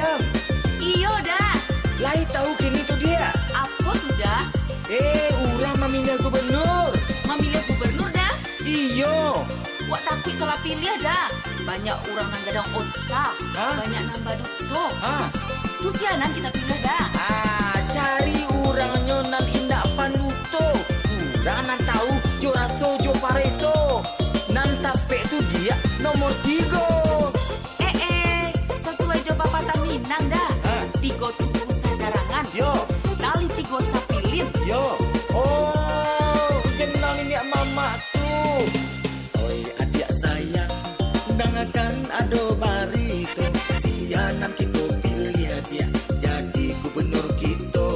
Mariam. Iyo dah. Lai tahu kini tu dia. Apa sudah? Urang memilih gubernur. Memilih gubernur dah. Iyo. Wak takut salah pilih dah. Banyak orang yang gadang otak. Hah? Banyak nambah duto. Ha. Tu sianan kita pilih dah. Cari orangnya nan indak panduto. Urang nan tahu jo raso jo pareso. Nan tapek tu dia nomor 3. Sesuai jawab Bapak Minang dah. Ha. 3 tunggu sajarangan. Yo. Kali 3 sapilin. Yo. Oh, kenal ini mama tu. Oi adik sayang, dengarkan ado barito. Sianan kita pilih dia jadi gubernur kita.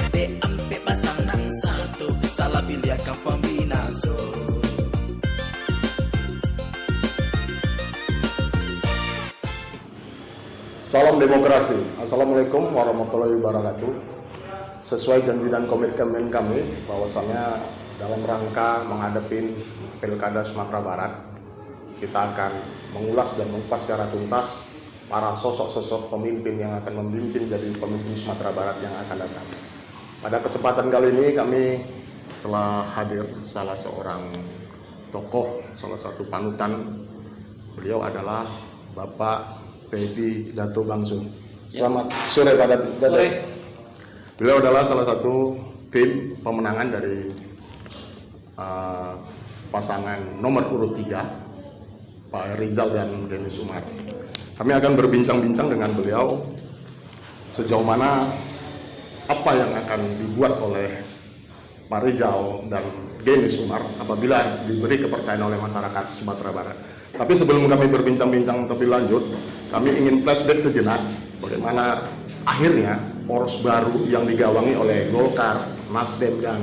Be ampe pasangan satu, salah pilih akan pembinaso. Salam demokrasi. Assalamualaikum warahmatullahi wabarakatuh. Sesuai janji dan komitmen kami bahwasannya dalam rangka menghadapi Pilkada Sumatera Barat, kita akan mengulas dan mengupas secara tuntas para sosok-sosok pemimpin yang akan memimpin jadi pemimpin Sumatera Barat yang akan datang. Pada kesempatan kali ini kami telah hadir salah seorang tokoh, salah satu panutan. Beliau adalah Bapak Teddy Dato Bangsu. Selamat sore Pak Dato. Beliau adalah salah satu tim pemenangan dari pasangan nomor urut 3, Pak Rizal dan Denis Umar. Kami akan berbincang-bincang dengan beliau sejauh mana apa yang akan dibuat oleh Pak Rizal dan Denis Umar apabila diberi kepercayaan oleh masyarakat Sumatera Barat. Tapi sebelum kami berbincang-bincang lebih lanjut, kami ingin flashback sejenak bagaimana akhirnya poros baru yang digawangi oleh Golkar, Nasdem, dan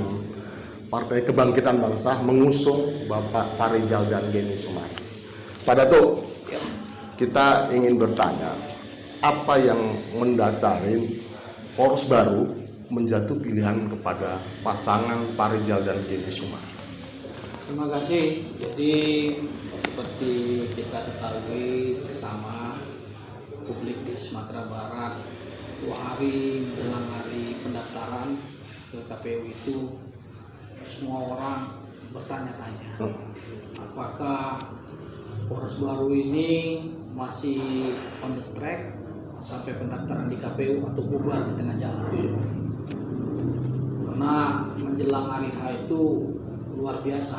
Partai Kebangkitan Bangsa mengusung Bapak Farizal dan Denis Umar. Pak Dato, kita ingin bertanya, apa yang mendasari poros baru menjatuh pilihan kepada pasangan Farizal dan Denis Umar? Terima kasih. Jadi seperti kita ketahui bersama publik di Sumatera Barat, 2 hari menjelang hari pendaftaran ke KPU itu semua orang bertanya-tanya apakah poros baru ini masih on the track sampai pendaftaran di KPU atau bubar di tengah jalan. Karena menjelang hari H itu luar biasa.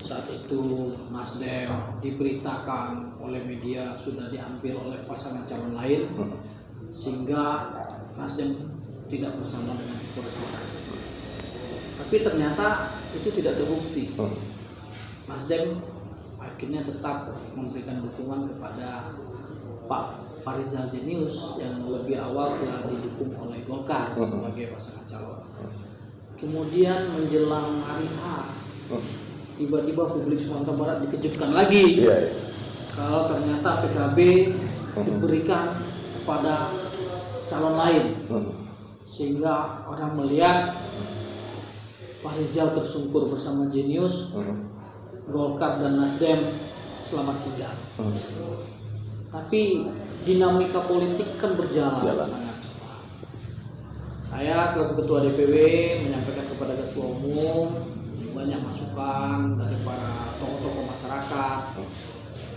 Saat itu Nasdem diberitakan oleh media sudah diambil oleh pasangan calon lain, sehingga Nasdem tidak bersama dengan poros baru. Tapi ternyata itu tidak terbukti. Nasdem akhirnya tetap memberikan dukungan kepada Pak Farizal Jenius yang lebih awal telah didukung oleh Golkar sebagai pasangan calon. Kemudian menjelang hari H, tiba-tiba publik Sumatera Barat dikejutkan lagi kalau ternyata PKB diberikan kepada calon lain, sehingga orang melihat Farizal tersungkur bersama Jenius, Golkar dan Nasdem selamat tinggal. Tapi dinamika politik kan berjalan sangat cepat. Saya selaku ketua DPW menyampaikan kepada ketua umum banyak masukan dari para tokoh-tokoh masyarakat,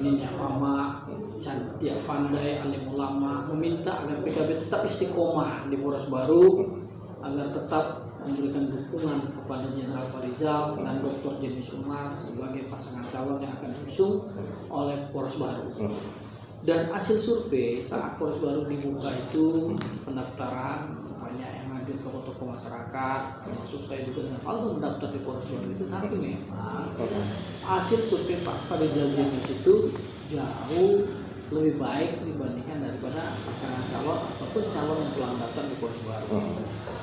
Nyonya Mama, Cantik Pandai, alim ulama, meminta agar PKB tetap istiqomah di poros baru, agar tetap memberikan dukungan kepada Jenderal Farizal dan Dr. Denis Umar sebagai pasangan calon yang akan diusung oleh poros baru. Dan hasil survei saat poros baru dibuka itu pendaftaran banyak yang hadir tokoh-tokoh masyarakat, termasuk saya juga dengan Aldo mendaftar di poros baru itu. Tapi memang hasil survei Pak Farizal Jenius itu jauh lebih baik dibandingkan daripada pasangan calon ataupun calon yang telah mendaftar di poros baru.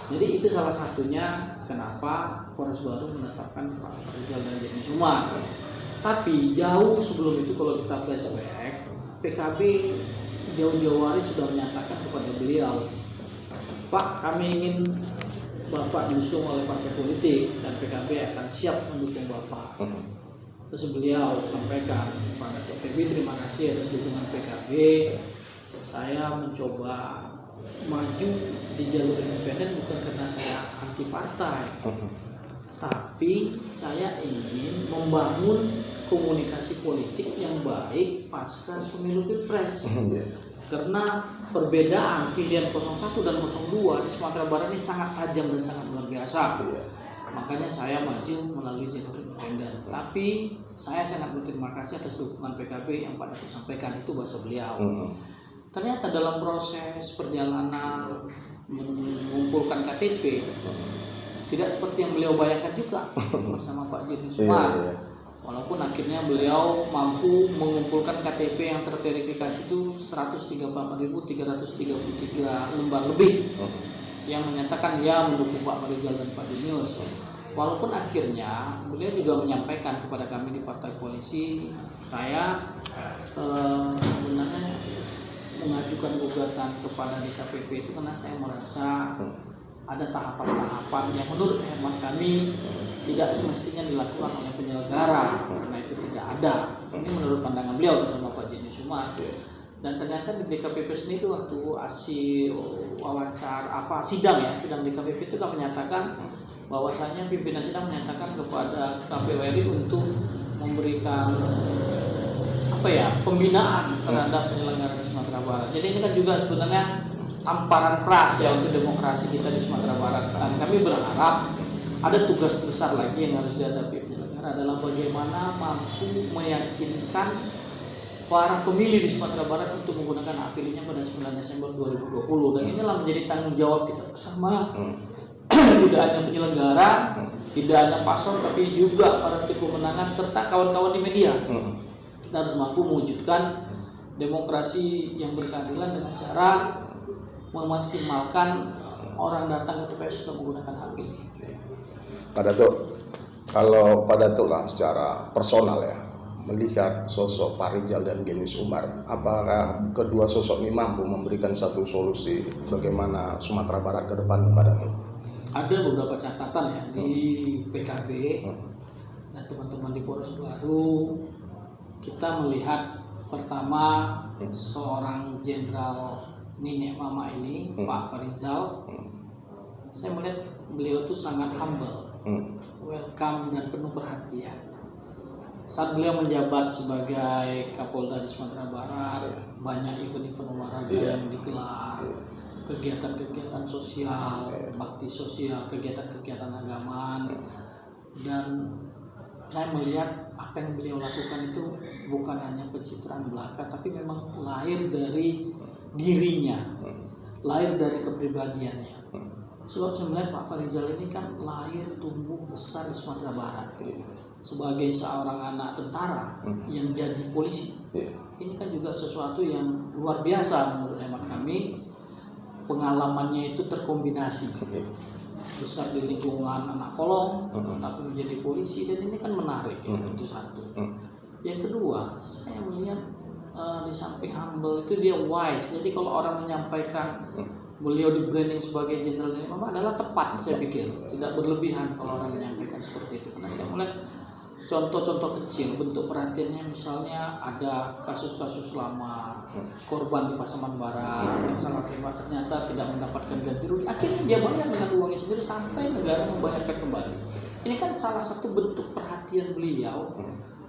Jadi itu salah satunya kenapa poros baru menetapkan Pak Farizal dan Denis Umar. Tapi jauh sebelum itu kalau kita flashback, PKB jauh-jauh hari sudah menyatakan kepada beliau, Pak, kami ingin Bapak diusung oleh partai politik dan PKB akan siap mendukung Bapak. Terus beliau sampaikan, Pak Dato' Feby, terima kasih atas dukungan PKB. saya mencoba maju di jalur independen bukan karena saya anti partai, tapi saya ingin membangun komunikasi politik yang baik pasca pemilu Pilpres. Karena perbedaan pilihan 01 dan 02 di Sumatera Barat ini sangat tajam dan sangat luar biasa. Makanya saya maju melalui jalur independen. Tapi saya sangat berterima kasih atas dukungan PKB yang Pak Datuk sampaikan, itu bahasa beliau. Ternyata dalam proses perjalanan mengumpulkan KTP tidak seperti yang beliau bayangkan juga bersama Pak Jeni Sumar. Walaupun akhirnya beliau mampu mengumpulkan KTP yang terverifikasi itu 134.333 lembar lebih yang menyatakan ya mendukung Pak Rizal dan Pak Jenius. Walaupun akhirnya beliau juga menyampaikan kepada kami di partai koalisi, saya sebenarnya mengajukan gugatan kepada DKPP itu karena saya merasa ada tahapan-tahapan yang menurut hemat kami tidak semestinya dilakukan oleh penyelenggara, karena itu tidak ada. Ini menurut pandangan beliau bersama Pak Jeni Sumar. Dan ternyata di DKPP sendiri waktu hasil wawancara sidang DKPP itu kan menyatakan bahwasanya pimpinan sidang menyatakan kepada KPU RI untuk memberikan pembinaan terhadap penyelenggara di Sumatera Barat. Jadi ini kan juga sebenarnya tamparan keras ya untuk demokrasi kita di Sumatera Barat. Dan kami berharap ada tugas besar lagi yang harus dihadapi penyelenggara adalah bagaimana mampu meyakinkan para pemilih di Sumatera Barat untuk menggunakan hak pilihnya pada 9 Desember 2020. Dan inilah menjadi tanggung jawab kita bersama. Tidak hanya penyelenggara, tidak hanya paslon, tapi juga para tim pemenangan serta kawan-kawan di media. Kita harus mampu mewujudkan demokrasi yang berkeadilan dengan cara memaksimalkan orang datang ke TPS untuk menggunakan hak pilih. Pak Datuk, kalau Pak Datuk lah secara personal ya melihat sosok Pak Rizal dan Jeni Sumar, apakah kedua sosok ini mampu memberikan satu solusi bagaimana Sumatera Barat ke depannya, Pak Datuk? Ada beberapa catatan ya di PKB dan teman-teman di Poros Baru. Kita melihat pertama seorang jenderal Nenek Mama ini, Pak Farizal, saya melihat beliau itu sangat humble, welcome dan penuh perhatian. Saat beliau menjabat sebagai Kapolda di Sumatera Barat, banyak event-event olahraga yang digelar, kegiatan-kegiatan sosial, bakti sosial, kegiatan-kegiatan agama, dan saya melihat apa yang beliau lakukan itu bukan hanya pencitraan belaka, tapi memang lahir dari dirinya, lahir dari kepribadiannya. Sebab sebenarnya Pak Farizal ini kan lahir tumbuh besar di Sumatera Barat sebagai seorang anak tentara yang jadi polisi. Ini kan juga sesuatu yang luar biasa menurut hemat kami. Pengalamannya itu terkombinasi, besar di lingkungan anak kolong tapi menjadi polisi, dan ini kan menarik ya. Itu satu. Yang kedua, saya melihat di samping humble itu dia wise. Jadi kalau orang menyampaikan beliau di branding sebagai jenderal ini memang adalah tepat, saya pikir tidak berlebihan kalau orang menyampaikan seperti itu. Karena saya melihat contoh-contoh kecil bentuk perhatiannya, misalnya ada kasus-kasus lama korban di Pasaman Barat yang sangat hebat ternyata tidak mendapatkan ganti rugi, akhirnya dia bayar dengan uangnya sendiri sampai negara membayarkan kembali. Ini kan salah satu bentuk perhatian beliau,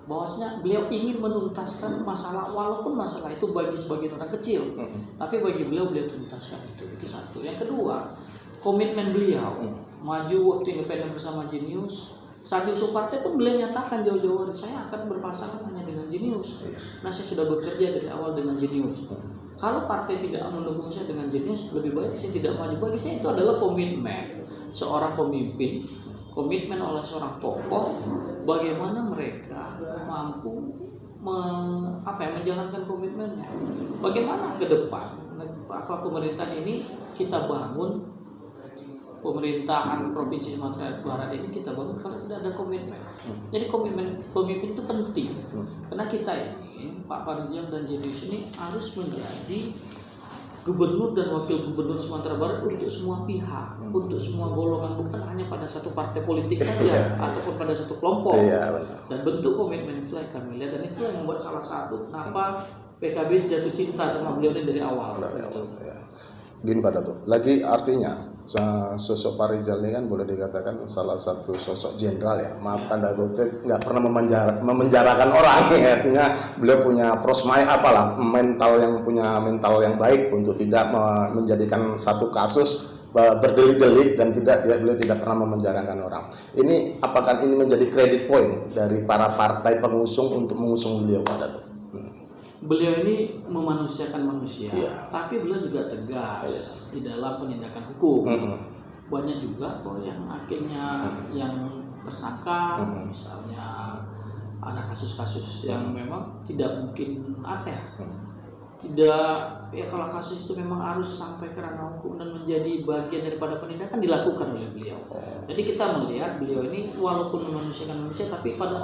bahwasanya beliau ingin menuntaskan masalah, walaupun masalah itu bagi sebagian orang kecil, tapi bagi beliau tuntaskan itu satu. Yang kedua, komitmen beliau maju waktu independen bersama Jenius. Saat diusung partai pun beliau nyatakan jauh-jauh hari, saya akan berpasangan hanya dengan Jenius. Nah, saya sudah bekerja dari awal dengan Jenius. Kalau partai tidak mendukung saya dengan Jenius, lebih baik saya tidak maju. Bagi saya itu adalah komitmen seorang pemimpin, komitmen oleh seorang tokoh, bagaimana mereka mampu menjalankan komitmennya. Bagaimana ke depan pemerintahan ini kita bangun, pemerintahan Provinsi Sumatera Barat ini kita bangun kalau tidak ada komitmen. Jadi komitmen pemimpin itu penting. Karena kita ingin Pak Farizal dan Jenius ini harus menjadi gubernur dan wakil gubernur Sumatera Barat untuk semua pihak, untuk semua golongan, bukan hanya pada satu partai politik saja ataupun pada satu kelompok. Dan bentuk komitmen itulah yang kami lihat, dan itulah yang membuat salah satu kenapa PKB jatuh cinta sama beliau ini dari awal. Dari gitu. awal, ya. Gini Pak Datuk, lagi artinya sosok Pak Rizal ini kan boleh dikatakan salah satu sosok jenderal ya, maaf tanda kutip, nggak pernah memenjarakan orang ya. Artinya beliau punya prosmai apalah mental yang baik untuk tidak menjadikan satu kasus berdelik-delik dan beliau tidak pernah memenjarakan orang. Ini apakah ini menjadi credit point dari para partai pengusung untuk mengusung beliau Pak Datuk? Beliau ini memanusiakan manusia, Iya. tapi beliau juga tegas di dalam penindakan hukum. Banyak juga kok yang akhirnya yang tersangka, misalnya ada kasus-kasus yang memang tidak mungkin tidak ya, kalau kasus itu memang harus sampai ke ranah hukum dan menjadi bagian daripada penindakan dilakukan oleh beliau. Jadi kita melihat beliau ini walaupun memanusiakan manusia, tapi pada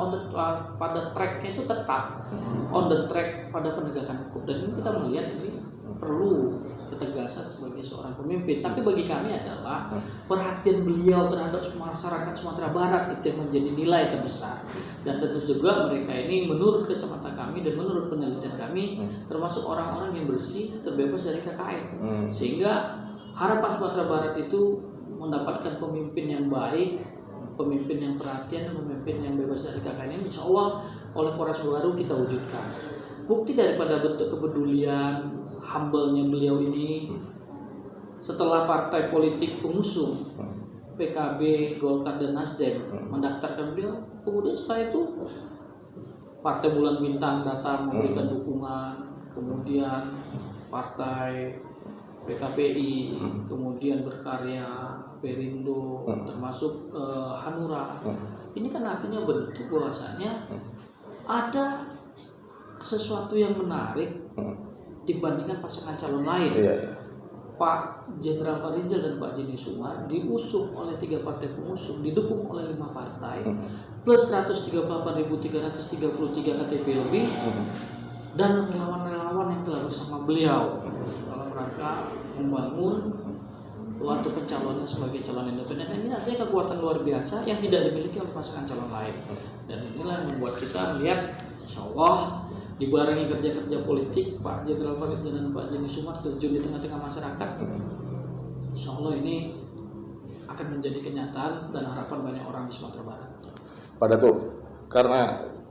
tracknya itu tetap on the track pada penegakan hukum. Dan ini kita melihat ini perlu ketegasan sebagai seorang pemimpin. Tapi bagi kami adalah perhatian beliau terhadap masyarakat Sumatera Barat itu yang menjadi nilai terbesar. Dan tentu juga mereka ini menurut kacamata kami dan menurut penelitian kami termasuk orang-orang yang bersih, terbebas dari KKN. Sehingga harapan Sumatera Barat itu mendapatkan pemimpin yang baik, pemimpin yang perhatian, dan pemimpin yang bebas dari KKN ini insya Allah oleh Polres baru kita wujudkan. Bukti daripada bentuk kepedulian, humble-nya beliau ini setelah partai politik pengusung PKB, Golkar dan Nasdem mendaftarkan beliau, kemudian setelah itu Partai Bulan Bintang datang memberikan dukungan, kemudian Partai PKPI, kemudian Berkarya, Perindo, termasuk Hanura. Ini kan artinya bentuk bahwasanya ada sesuatu yang menarik dibandingkan pasangan calon lain. Pak Jenderal Pak Rizal dan Pak Jimmy Sumar diusung oleh 3 partai pengusung, didukung oleh 5 partai, plus 138.333 KTP lebih, dan relawan-relawan yang telah bersama beliau dalam rangka membangun waktu pencalonan sebagai calon independen. Ini artinya kekuatan luar biasa yang tidak dimiliki oleh pasangan calon lain. Dan inilah yang membuat kita melihat insya Allah dibarengi kerja-kerja politik Pak Jenderal Farid dan Pak Jimmy Sumar terjun di tengah-tengah masyarakat. Insya Allah ini akan menjadi kenyataan dan harapan banyak orang di Sumatera Barat. Pak Datuk, karena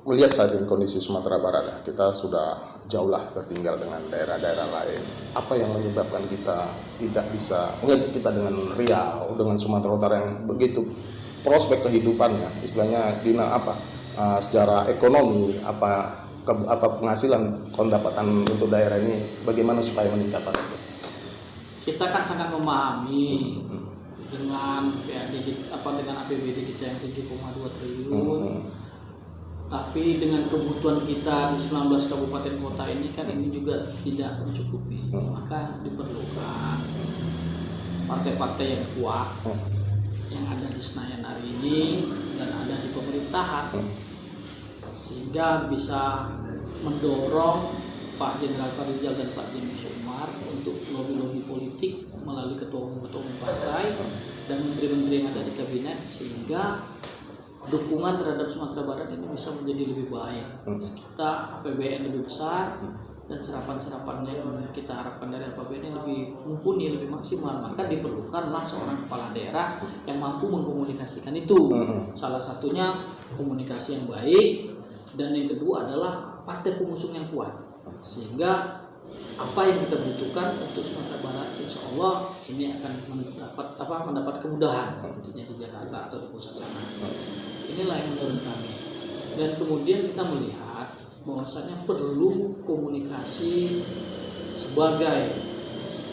melihat saat ini kondisi Sumatera Barat, kita sudah jauh lah tertinggal dengan daerah-daerah lain. Apa yang menyebabkan kita tidak bisa mengajak kita dengan Riau, dengan Sumatera Utara yang begitu prospek kehidupannya, istilahnya secara ekonomi, apa penghasilan pendapatan untuk daerah ini bagaimana supaya meningkat Pak Datuk? Kita kan sangat memahami dengan dengan APBD kita yang 7,2 triliun. Tapi dengan kebutuhan kita di 19 kabupaten kota ini kan ini juga tidak mencukupi. Maka diperlukan partai-partai yang kuat yang ada di Senayan hari ini dan ada di pemerintahan, sehingga bisa mendorong Pak Jenderal Farijal dan Pak Jimmy Sumar untuk lobby-lobby politik melalui ketua umum partai dan menteri-menteri yang ada di kabinet, sehingga dukungan terhadap Sumatera Barat ini bisa menjadi lebih baik. Kita APBN lebih besar dan serapan-serapannya yang kita harapkan dari APBN lebih mumpuni, lebih maksimal. Maka diperlukanlah seorang kepala daerah yang mampu mengkomunikasikan itu. Salah satunya komunikasi yang baik, dan yang kedua adalah partai pengusung yang kuat. Sehingga apa yang kita butuhkan untuk Sumatera Barat, insya Allah ini akan mendapat kemudahan tentunya di Jakarta atau di pusat sana. Inilah yang menurut kami. Dan kemudian kita melihat bahwasanya perlu komunikasi sebagai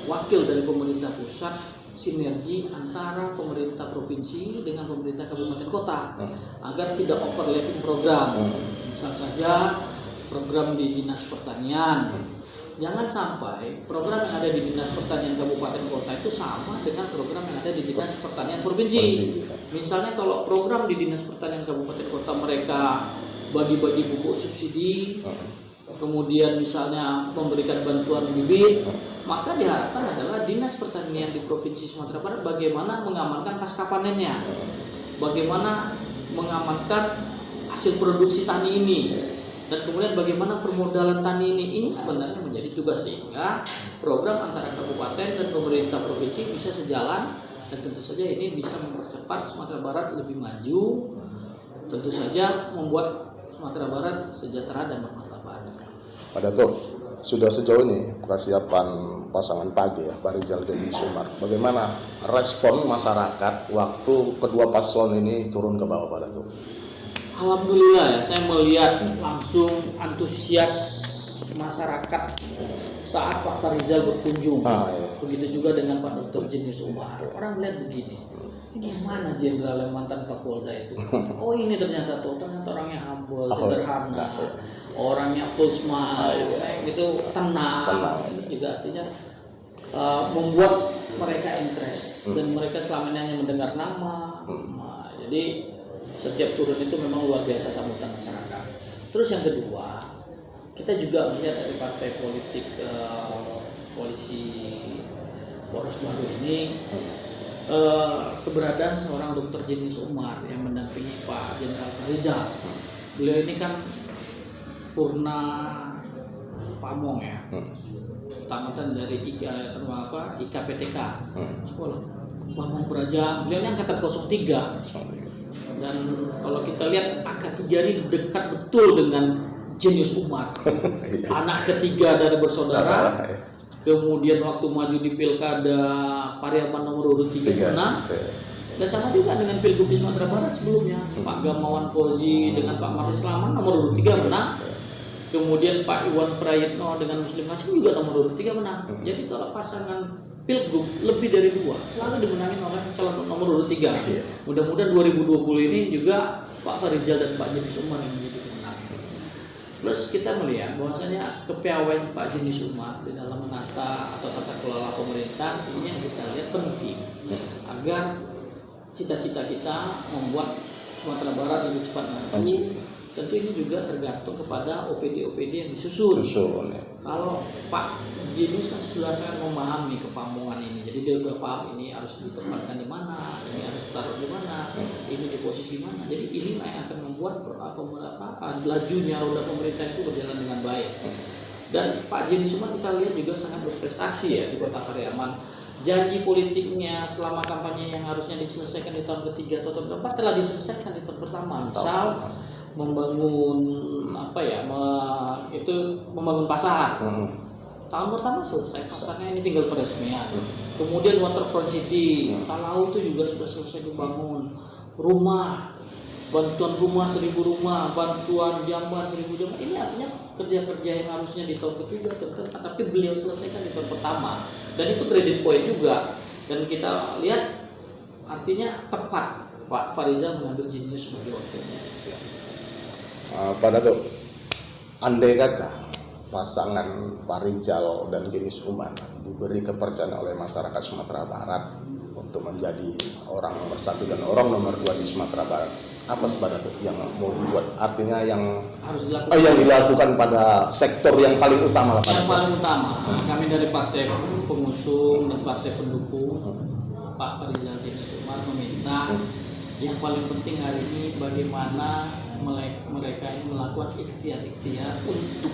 wakil dari pemerintah pusat, sinergi antara pemerintah provinsi dengan pemerintah kabupaten kota agar tidak overlapping program. Misal saja program di Dinas Pertanian, jangan sampai program yang ada di Dinas Pertanian Kabupaten Kota itu sama dengan program yang ada di Dinas Pertanian Provinsi. Misalnya kalau program di Dinas Pertanian Kabupaten Kota mereka bagi-bagi pupuk subsidi, kemudian misalnya memberikan bantuan bibit, maka diharapkan adalah Dinas Pertanian di Provinsi Sumatera Barat bagaimana mengamankan pasca panennya, bagaimana mengamankan hasil produksi tani ini, Dan kemudian bagaimana permodalan tani ini sebenarnya menjadi tugas, sehingga program antara kabupaten dan pemerintah provinsi bisa sejalan, dan tentu saja ini bisa mempercepat Sumatera Barat lebih maju, tentu saja membuat Sumatera Barat sejahtera dan bermartabat. Pak Dato, sudah sejauh ini persiapan pasangan pagi ya, Pak Rizal dan Sumar. Bagaimana respon masyarakat waktu kedua paslon ini turun ke bawah, Pak Dato? Alhamdulillah ya, saya melihat langsung antusias masyarakat saat Pak Farizal berkunjung. Iya. Begitu juga dengan Pak Dr. Jenius Umar. Orang melihat begini, ini mana jenderal yang mantan Kapolda itu? Oh ini ternyata orangnya humble, sederhana, orangnya full smile, gitu, tenang. Ini juga artinya membuat mereka interest, dan mereka selama ini hanya mendengar nama. Jadi setiap turun itu memang luar biasa sambutan masyarakat. Terus yang kedua, kita juga melihat dari partai politik koalisi poros baru ini, keberadaan seorang Dr. Jenius Umar yang mendampingi Pak Jenderal Farizal. Beliau ini kan purna pamong ya, tamatan dari IKPTK, sekolah Pamong Praja. Beliau ini angkatan 03. Dan kalau kita lihat angka 3 ini dekat betul dengan Jenius Umar, anak ketiga dari bersaudara. Kemudian waktu maju di pilkada Pariaman nomor urut 3 menang. Dan sama juga dengan pilgub di Sumatera Barat sebelumnya, Pak Gamawan Fauzi dengan Pak Martis Slaman nomor urut 3 menang. Kemudian Pak Iwan Prayitno dengan Muslim Hasim juga nomor urut 3 menang. Jadi kalau pasangan pilgub lebih dari 2 selalu dimenangin oleh calon nomor urut 3. Mudah-mudahan 2020 ini juga Pak Farizal dan Pak Jenius Umar yang menjadi pemenang. Plus kita melihat bahwasanya kepiawaian Pak Jenius Umar di dalam menata atau tata kelola pemerintah ini yang kita lihat penting agar cita-cita kita membuat Sumatera Barat lebih cepat maju. Tentu ini juga tergantung kepada OPD-OPD yang disusun. Kalau Pak Jenius kan sudah sangat memahami kepamungan ini, jadi dia sudah paham ini harus ditempatkan di mana, ini harus taruh di mana, ini di posisi mana. Jadi inilah yang akan membuat lajunya roda pemerintah itu berjalan dengan baik. Dan Pak Jenius Umar kita lihat juga sangat berprestasi ya di Kota Pariaman. Janji politiknya selama kampanye yang harusnya diselesaikan di tahun ketiga atau tahun keempat telah diselesaikan di tahun pertama. Misal membangun membangun pasar. Tahun pertama selesai pasarnya, ini tinggal peresmian. Kemudian Waterfront City, Talau itu juga sudah selesai dibangun. Rumah, bantuan rumah 1000 rumah, bantuan jamban 1000 jamban. Ini artinya kerja-kerja yang harusnya di tahun ketiga, tahun keempat, tapi beliau selesaikan di tahun pertama. Dan itu credit point juga. Dan kita lihat artinya tepat Pak Farizal mengambil Jenius sebagai wakilnya. Pak Dato, andai kata pasangan Pak Rizal dan Jenius Umar diberi kepercayaan oleh masyarakat Sumatera Barat untuk menjadi orang nomor 1 dan orang nomor 2 di Sumatera Barat, apa Pak Dato yang mau dibuat? Artinya yang harus dilakukan, yang dilakukan pada sektor yang paling utama lah, Pak Dato. Yang paling utama, kami dari partai pengusung dan partai pendukung Pak Farizal Jenius Umar meminta yang paling penting hari ini bagaimana mereka ini melakukan ikhtiar-ikhtiar untuk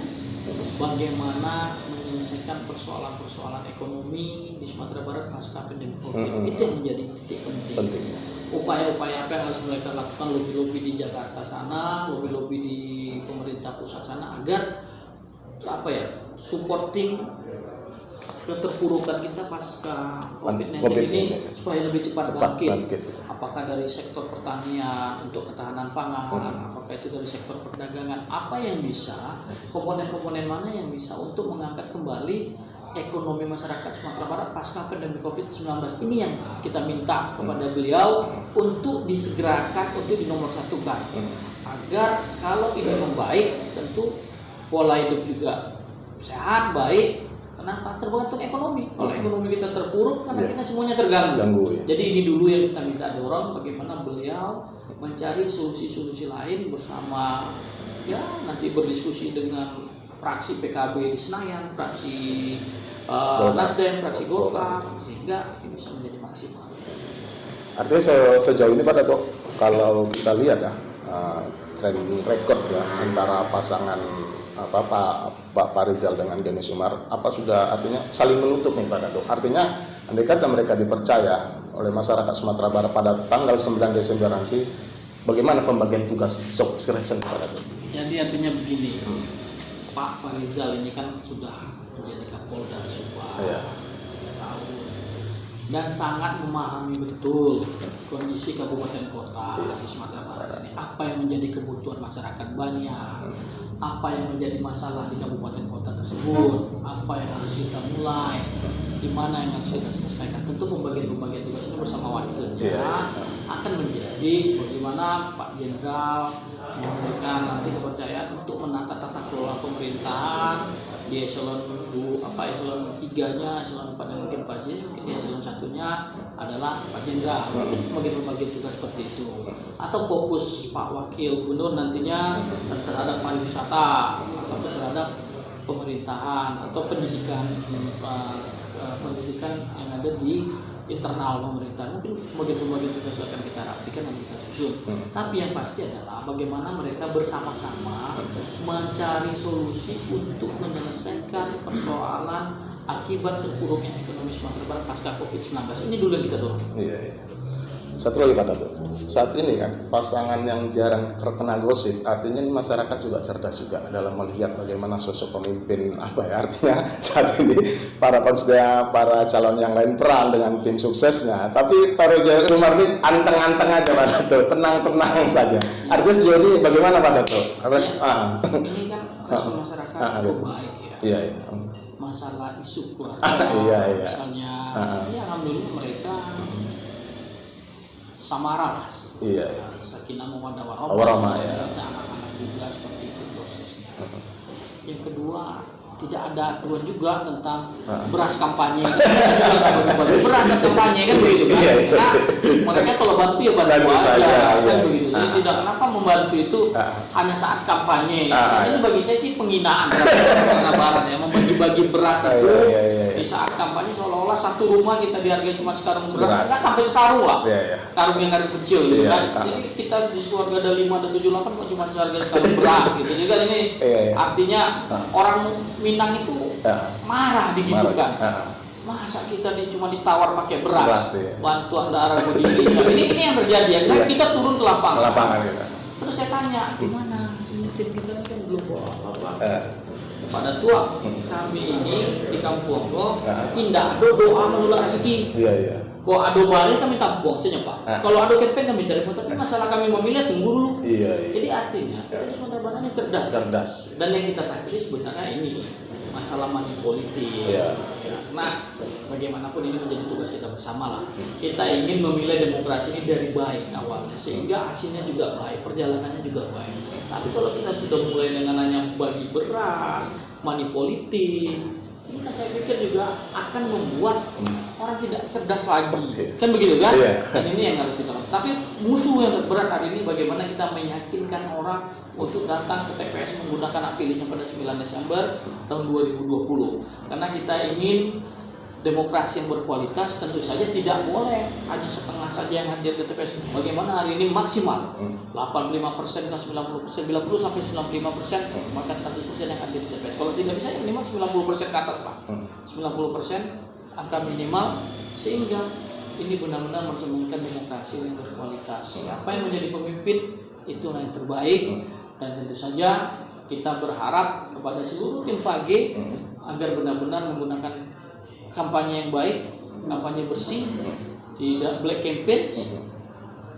bagaimana menyelesaikan persoalan-persoalan ekonomi di Sumatera Barat pasca pandemi COVID. Itu yang menjadi titik penting. Upaya-upaya apa yang harus mereka lakukan, lobby-lobby di Jakarta sana, lobby-lobby di pemerintah pusat sana agar supporting keterpurukan kita pasca COVID-19 ini supaya lebih cepat bangkit. Apakah dari sektor pertanian untuk ketahanan pangan, apakah itu dari sektor perdagangan, apa yang bisa, komponen-komponen mana yang bisa untuk mengangkat kembali ekonomi masyarakat Sumatera Barat pasca pandemi COVID-19. Ini yang kita minta kepada beliau untuk disegerakan, untuk dinomorsatukan, agar kalau ini membaik tentu pola hidup juga sehat, baik. Kenapa? Tergantung ekonomi. Kalau ekonomi kita terpuruk, karena kita semuanya terganggu. Jadi ini dulu yang kita minta dorong, bagaimana beliau mencari solusi-solusi lain bersama, ya nanti berdiskusi dengan fraksi PKB di Senayan, fraksi Nasdem, fraksi Golkar, sehingga ini bisa menjadi maksimal. Artinya sejauh ini Pak Dato, kalau kita lihat ya, trend record ya antara pasangan Pak Rizal dengan Denny Sumar, apa sudah artinya saling menutup nih Pak Dato? Artinya andai kata mereka dipercaya oleh masyarakat Sumatera Barat pada tanggal 9 Desember nanti, bagaimana pembagian tugas suksesan Pak Dato? Jadi artinya begini, Pak Rizal ini kan sudah menjadi Kapolda Subang 3 tahun dan sangat memahami betul kondisi kabupaten kota di Sumatera Barat ini. Apa yang menjadi kebutuhan masyarakat banyak, apa yang menjadi masalah di kabupaten kota tersebut, apa yang harus kita mulai, di mana yang harus kita selesaikan. Tentu pembagian tugas ini bersama wakilnya akan menjadi bagaimana Pak Jenderal memberikan nanti kepercayaan untuk menata tata kelola pemerintahan di eselon 3-nya, eselon 4-nya mungkin Pak Jis, mungkin di eselon 1-nya adalah Pak Jenderal, mungkin pembagian tugas seperti itu. Atau fokus Pak Wakil Gubernur nantinya terhadap pariwisata atau terhadap pemerintahan atau pendidikan yang ada di internal pemerintahan. Mungkin pembagian tugas akan kita rapikan dan kita susun. Tapi yang pasti adalah bagaimana mereka bersama-sama mencari solusi untuk menyelesaikan persoalan akibat terpuruknya ekonomi Sumatera Barat pasca COVID-19. Ini dulu yang kita dorong. Iya. Satu lagi Pak Dato, saat ini kan pasangan yang jarang terkena gosip, artinya masyarakat juga cerdas juga dalam melihat bagaimana sosok pemimpin artinya saat ini para calon yang lain perang dengan tim suksesnya, tapi Pak Rizal ini anteng-anteng aja Pak Dato, tenang-tenang saja. Artinya sejauh ini bagaimana Pak Dato? Ini kan respon masyarakat cukup baik ya. Iya. Masalah isu keluarga, misalnya, ya alhamdulillah mereka samara lah. Iya. Sakinah mawaddah warahmah ya. Anak-anak juga seperti itu prosesnya. Yang kedua, tidak ada aturan juga tentang beras kampanye. Beras kampanye kan begitu kan? Karena mereka kalau bantu ya bantu aja kan begitu. Jadi tidak kenapa membantu itu hanya saat kampanye. Ini bagi saya sih penghinaan terhadap Sumatera Barat ya, membagi-bagi beras itu di saat kampanye seolah-olah satu rumah kita dihargai cuma sekarung beras. Enggak sampai sekarung lah. Karung yang karung kecil gitu kan. Jadi kita di keluarga ada 5 dan 7 8 kok cuma seharga sekarung beras gitu. Jadi kan ini artinya orang Minang itu marah digitukan. Masa kita cuma ditawar pakai beras, bantuan daerah begini. Ini yang terjadi. Kita turun ke lapangan. Terus saya tanya, gimana? Ini tim kita kan belum bawa apa-apa. Pada tua kami ini di kampung kok indah doa menolak rezeki. Kalau ado balik kami tampung saja Pak. Kalau ado kepeng kami cari, tapi masalah kami memilih tunggu dulu. Jadi artinya kita di Sumatera Barat ini cerdas. Dan yang kita takutkan sebenarnya ini masalah money politik. Nah, bagaimanapun ini menjadi tugas kita bersama lah. Kita ingin memilih demokrasi ini dari baik awalnya, sehingga hasilnya juga baik, perjalanannya juga baik. Tapi kalau kita sudah mulai dengan hanya bagi beras, money politik, ini kan saya pikir juga akan membuat orang tidak cerdas lagi, kan begitu kan? Dan ini yang harus kita lakukan. Tapi musuh yang terberat hari ini bagaimana kita meyakinkan orang untuk datang ke TPS menggunakan hak pilihnya pada 9 Desember tahun 2020. Karena kita ingin demokrasi yang berkualitas, tentu saja tidak boleh hanya setengah saja yang hadir ke TPS. Bagaimana hari ini maksimal 85% ke 90%, 90 sampai 95%, maka 100% yang hadir di TPS. Kalau tidak bisa ya minimal 90% ke atas Pak. 90% angka minimal, sehingga ini benar-benar mencerminkan demokrasi yang berkualitas. Siapa yang menjadi pemimpin itulah yang terbaik, dan tentu saja kita berharap kepada seluruh tim PAG agar benar-benar menggunakan kampanye yang baik, kampanye bersih, tidak black campaigns,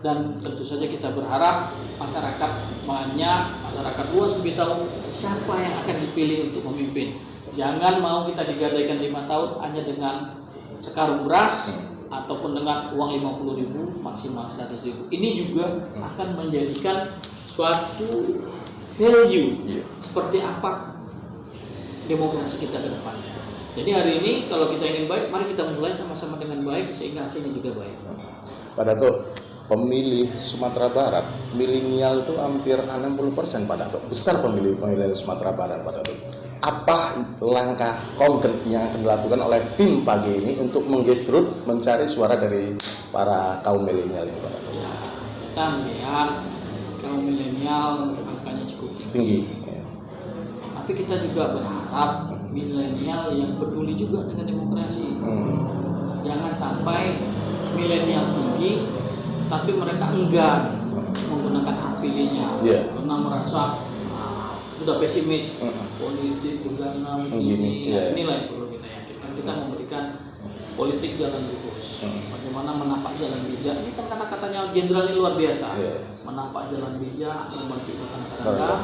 dan tentu saja kita berharap masyarakat banyak, masyarakat luas lebih tahu siapa yang akan dipilih untuk memimpin. Jangan mau kita digadaikan 5 tahun hanya dengan sekarung beras ataupun dengan uang 50.000 maksimal 100.000. Ini juga akan menjadikan suatu value seperti apa demokrasi kita ke depannya. Jadi hari ini kalau kita ingin baik, mari kita mulai sama-sama dengan baik sehingga hasilnya juga baik. Pak Dato, pemilih Sumatera Barat, milenial itu hampir 60% Pak Dato. Besar pemilih Sumatera Barat Pak Dato. Apa langkah konkret yang akan dilakukan oleh tim PAG ini untuk menggesrut mencari suara dari para kaum milenial ini Pak Dato? Ya, kita melihat kaum milenial milenial angkanya cukup tinggi. Tinggi. Ya. Tapi kita juga berharap milenial yang peduli juga dengan demokrasi. Jangan sampai milenial tinggi tapi mereka enggan menggunakan hak pilihnya karena merasa sudah pesimis, politik bergana begini. Inilah yang perlu kita yakinkan. Kita memberikan politik jalan lurus. Bagaimana menapak jalan bijak? Ini kan kata-katanya jenderal ini luar biasa. Menapak jalan bijak, membantu masyarakat.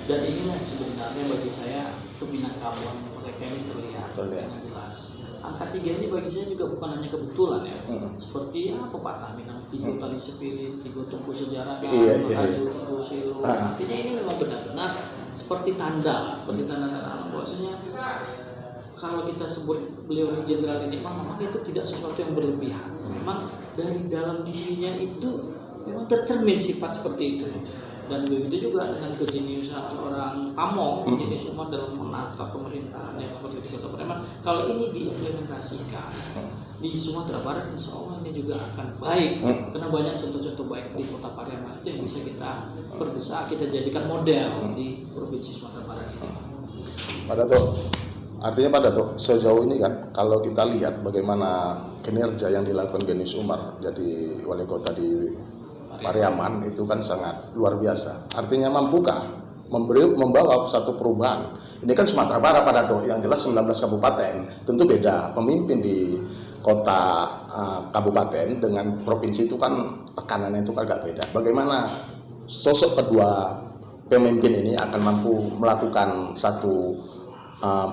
Dan inilah yang sebenarnya bagi saya keminangkabuan mereka ini terlihat dengan jelas. Angka 3 ini bagi saya juga bukan hanya kebetulan ya. Seperti pepatah Minang, tigo tali sepilin, tigo tungku sejarah, meraju tigo selo. Artinya ini memang benar-benar seperti tanda alam bahwasanya kalau kita sebut beliau ini jenderal ini maka itu tidak sesuatu yang berlebihan. Memang dari dalam dirinya itu memang tercermin sifat seperti itu. Dan begitu juga dengan kejeniusan seorang Pamong jenis umat dalam menata pemerintahan yang seperti di Kota Palembang. Kalau ini diimplementasikan di Sumatera Barat, insya Allah ini juga akan baik. Karena banyak contoh-contoh baik di Kota Palembang itu yang bisa kita perbesar, kita jadikan model di Provinsi Sumatera Barat ini. Artinya Pak Dato, sejauh ini kan kalau kita lihat bagaimana kinerja yang dilakukan Genius Umar jadi wali kota di Pariaman itu kan sangat luar biasa. Artinya mampukah membawa satu perubahan? Ini kan Sumatera Barat Pak Dato, yang jelas 19 kabupaten. Tentu beda pemimpin di kota kabupaten dengan provinsi itu kan tekanannya itu agak beda. Bagaimana sosok kedua pemimpin ini akan mampu melakukan satu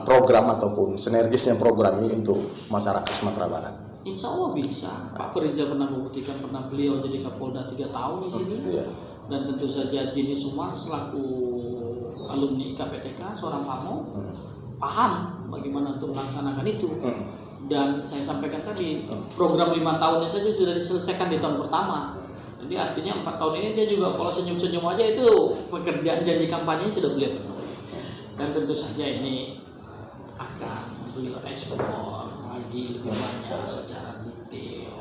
program ataupun sinergisnya program ini untuk masyarakat Sumatera Barat? Insya Allah bisa. Pak Farizal pernah membuktikan, pernah beliau jadi Kapolda 3 tahun di sini. Dan tentu saja Jenny Sumar selaku alumni KPTK seorang Pamong paham bagaimana untuk melaksanakan itu. Dan saya sampaikan tadi program 5 tahunnya saja sudah diselesaikan di tahun pertama. Jadi artinya 4 tahun ini dia juga kalau senyum-senyum aja itu pekerjaan janji kampanye sudah beliau penuhi. Dan tentu saja ini akan beliau eksplor lagi lebih banyak secara detail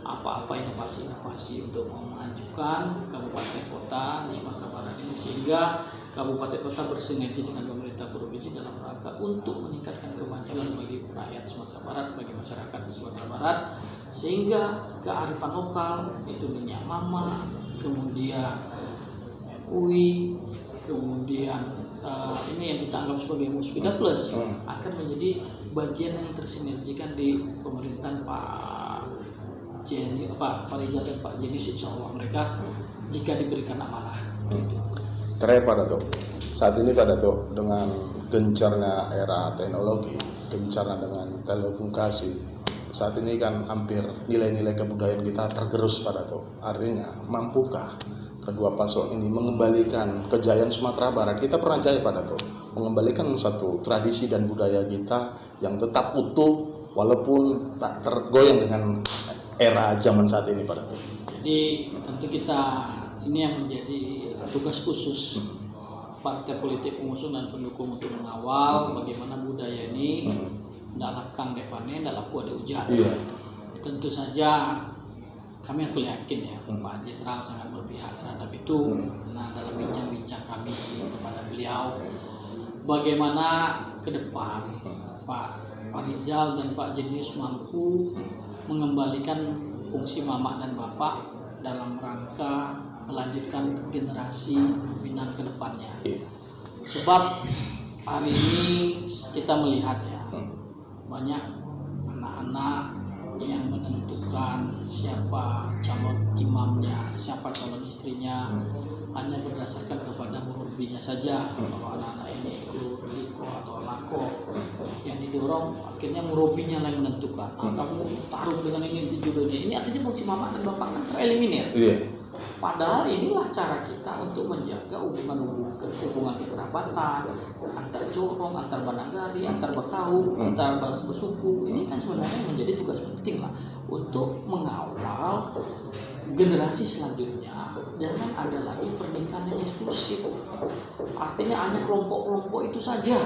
apa-apa inovasi-inovasi untuk memajukan kabupaten kota di Sumatera Barat ini, sehingga kabupaten kota bersinergi dengan pemerintah provinsi dalam rangka untuk meningkatkan kemajuan bagi rakyat Sumatera Barat, bagi masyarakat di Sumatera Barat, sehingga kearifan lokal itu minyak mama, kemudian MUI, kemudian ini yang kita anggap sebagai Musbida Plus akan menjadi bagian yang tersinergikan di pemerintahan Pak Farizal dan Pak Jenny, insya Allah mereka jika diberikan amanah. Terakhir Pak Dato, saat ini Pak Dato dengan gencarnya era teknologi, gencarnya dengan telekomunikasi, saat ini kan hampir nilai-nilai kebudayaan kita tergerus Pak Dato. Artinya mampukah kedua pasok ini mengembalikan kejayaan Sumatera Barat? Kita pernah jaya Pak Dato, mengembalikan satu tradisi dan budaya kita yang tetap utuh walaupun tak tergoyang dengan era zaman saat ini Pak Dato. Jadi tentu kita ini yang menjadi tugas khusus partai politik pengusung dan pendukung untuk mengawal bagaimana budaya ini tidak lekang depane, tidak laku ada hujan. Tentu saja kami aku yakin ya Pak Jenderal sangat berpihak terhadap itu, karena dalam bincang-bincang kami kepada beliau bagaimana ke depan Pak Farizal dan Pak Jenius mampu mengembalikan fungsi mama dan bapak dalam rangka melanjutkan generasi Minang ke depannya. Sebab hari ini kita melihat ya banyak anak-anak yang menentukan siapa calon imamnya, siapa calon istrinya hanya berdasarkan kepada murbinya saja. Kalau anak-anak ini ikut liko atau lako yang didorong, akhirnya murbinya yang menentukan. Kamu taruh dengan ini jodohnya. Ini artinya fungsi mama dan bapak kan tereliminir. Padahal inilah cara kita untuk menjaga hubungan kekerabatan antar corong, antar banagari, antar bakaung, antar bersuku. Ini kan sebenarnya menjadi tugas penting lah untuk mengawal generasi selanjutnya. Jangan ada lagi pernikahan yang eksklusif. Artinya hanya kelompok-kelompok itu saja.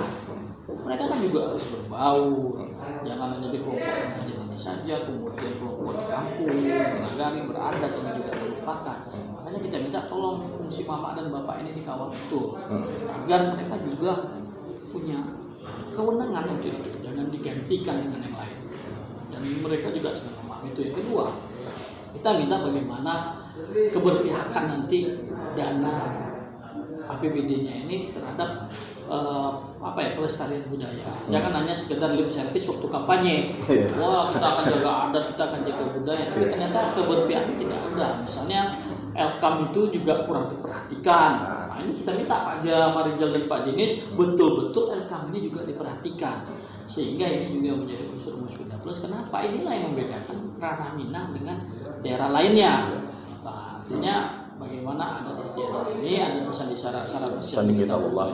Mereka kan juga harus berbaur. Jangan hanya di kelompok pengajian ini saja, kemudian kelompok di kampung, nagari, beradat ini juga terlupakan. Makanya kita minta tolong fungsi mama dan bapak ini dikawal betul, agar mereka juga punya kewenangan untuk itu, jangan digantikan dengan yang lain. Dan mereka juga sangat memahami itu. Yang kedua, kita minta bagaimana keberpihakan nanti dana APBD-nya ini terhadap pelestarian budaya. Jangan hanya sekedar lip service waktu kampanye. Wah, kita akan jaga adat, kita akan jaga budaya, tapi ternyata keberpihakan tidak ada. Misalnya Elkam itu juga kurang diperhatikan. Nah, ini kita minta Pak Rizal dan Pak Jenis betul-betul Elkam ini juga diperhatikan, sehingga ini juga menjadi unsur musbida plus. Kenapa? Inilah yang membedakan ranah Minang dengan daerah lainnya. Nah, artinya bagaimana adat istiadat ini, adat pesan di syarat-syarat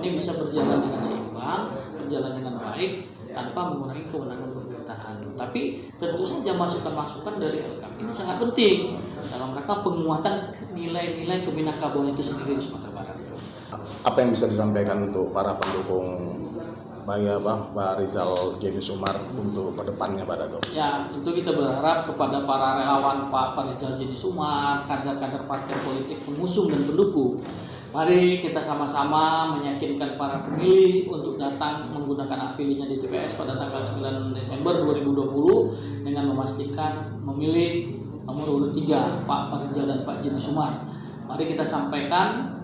ini bisa berjalan dengan seimbang, berjalan dengan baik tanpa mengurangi kewenangan pemerintahan. Tapi tentu saja masukan-masukan dari Elkam ini sangat penting dalam rangka penguatan nilai-nilai keminangkabuan itu sendiri di Sumatera Barat. Apa yang bisa disampaikan untuk para pendukung Pak Rizal Jenis Umar untuk kedepannya Pak Dato? Ya, tentu kita berharap kepada para relawan Pak Rizal Jenis Umar, kader-kader partai politik pengusung dan pendukung, mari kita sama-sama meyakinkan para pemilih untuk datang menggunakan hak pilihnya di TPS pada tanggal 9 Desember 2020 dengan memastikan memilih nomor urut 3 Pak Rizal dan Pak Jenis Umar. Mari kita sampaikan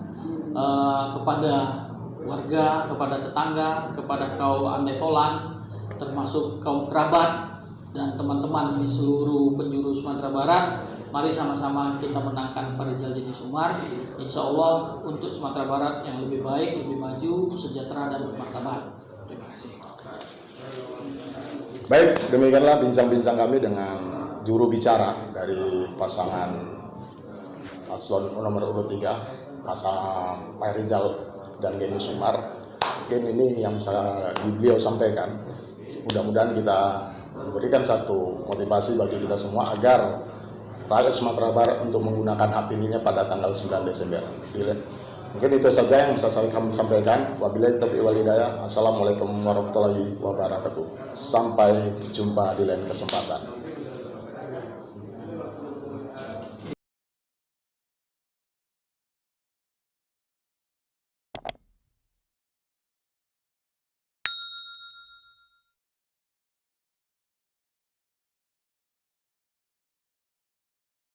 kepada warga, kepada tetangga, kepada kaum Andetolan, termasuk kaum kerabat dan teman-teman di seluruh penjuru Sumatera Barat. Mari sama-sama kita menangkan Pak Rizal Jenis Umar, insya Allah untuk Sumatera Barat yang lebih baik, lebih maju, sejahtera dan bermartabat. Terima kasih. Baik, demikianlah bincang-bincang kami dengan juru bicara dari pasangan paslon nomor urut 3, pasangan Pak Rizal dan Jenis Umar. Mungkin ini yang bisa beliau sampaikan. Mudah-mudahan kita memberikan satu motivasi bagi kita semua agar rakyat Sumatera Barat untuk menggunakan hak pilihnya pada tanggal 9 Desember. Mungkin itu saja yang bisa kami sampaikan. Wabillahi taufiq wal hidayah. Assalamualaikum warahmatullahi wabarakatuh. Sampai jumpa di lain kesempatan.